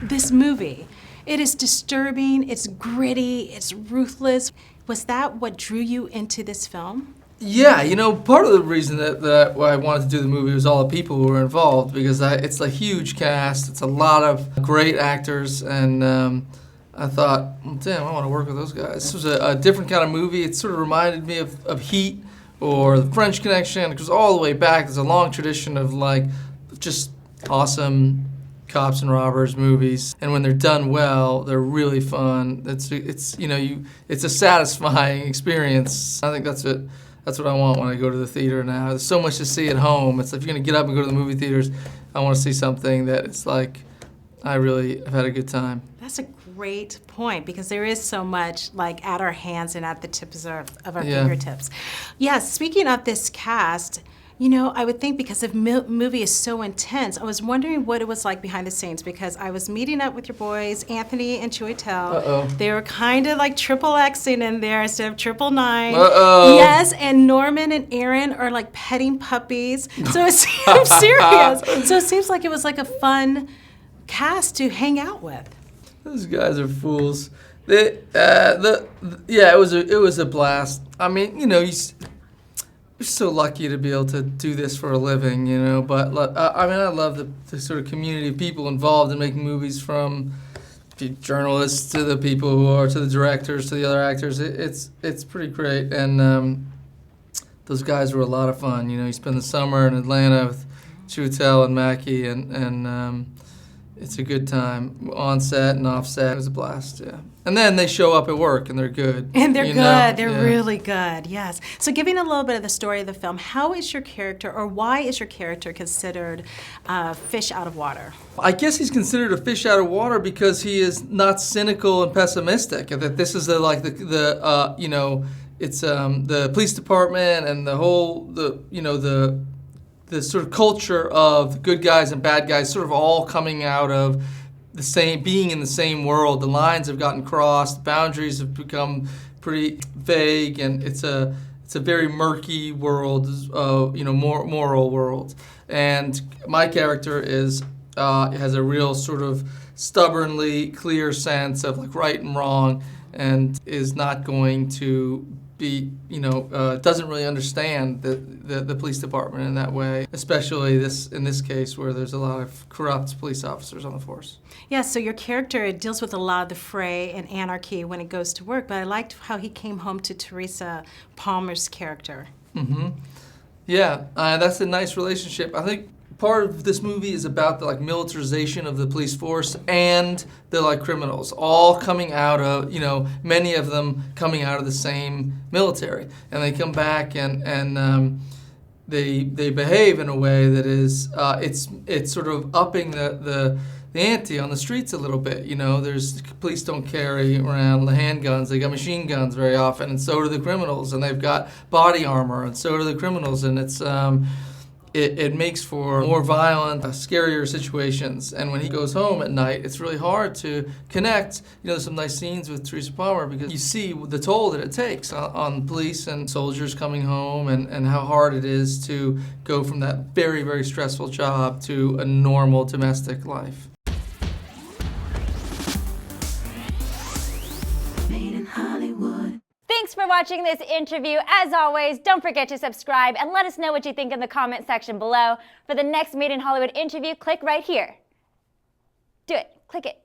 this movie. It is disturbing, it's gritty, it's ruthless. Was that what drew you into this film? Yeah, part of the reason that why I wanted to do the movie was all the people who were involved, because it's a huge cast, it's a lot of great actors, and I thought, well, damn, I want to work with those guys. This was a different kind of movie. It sort of reminded me of Heat or The French Connection. It goes all the way back. There's a long tradition of just awesome cops and robbers movies, and when they're done well, they're really fun. It's a satisfying experience. I think that's what I want when I go to the theater now. There's so much to see at home. It's like if you're gonna get up and go to the movie theaters, I want to see something that it's like I really have had a good time. That's a great point, because there is so much at our hands and at the tips of our fingertips. Yeah, speaking of this cast, I would think because the movie is so intense, I was wondering what it was like behind the scenes, because I was meeting up with your boys, Anthony and Chiwetel. They were kind of like triple Xing in there instead of triple nine. Yes, and Norman and Aaron are like petting puppies. So it seems serious. So it seems like it was like a fun cast to hang out with. Those guys are fools. It was a blast. I mean, you're so lucky to be able to do this for a living, But I love the sort of community of people involved in making movies, from journalists to the people to the directors to the other actors. It's pretty great, and those guys were a lot of fun. You spend the summer in Atlanta with Chiwetel and Mackie, and it's a good time on set and off set. It was a blast, yeah. And then they show up at work and they're good. And they're good. They're really good, yes. So giving a little bit of the story of the film, how is your character, or why is your character considered a fish out of water? I guess he's considered a fish out of water because he is not cynical and pessimistic. That this is it's the police department and the whole the sort of culture of good guys and bad guys sort of all coming out of being in the same world. The lines have gotten crossed, boundaries have become pretty vague, and it's a very murky world, moral world. And my character has a real sort of stubbornly clear sense of right and wrong, and is not going to be, doesn't really understand the police department in that way, especially in this case where there's a lot of corrupt police officers on the force. Yeah, so your character deals with a lot of the fray and anarchy when it goes to work, but I liked how he came home to Teresa Palmer's character. Mm-hmm. Yeah, that's a nice relationship. I think part of this movie is about the militarization of the police force and the criminals all coming out of, many of them coming out of the same military, and they come back and they behave in a way that is it's sort of upping the ante on the streets a little bit. There's police don't carry around the handguns; they got machine guns very often, and so do the criminals, and they've got body armor, and so do the criminals, and it's. It makes for more violent, scarier situations. And when he goes home at night, it's really hard to connect. There's some nice scenes with Teresa Palmer because you see the toll that it takes on police and soldiers coming home, and how hard it is to go from that very, very stressful job to a normal domestic life. Thanks for watching this interview. As always, don't forget to subscribe and let us know what you think in the comment section below. For the next Made in Hollywood interview, click right here. Do it. Click it.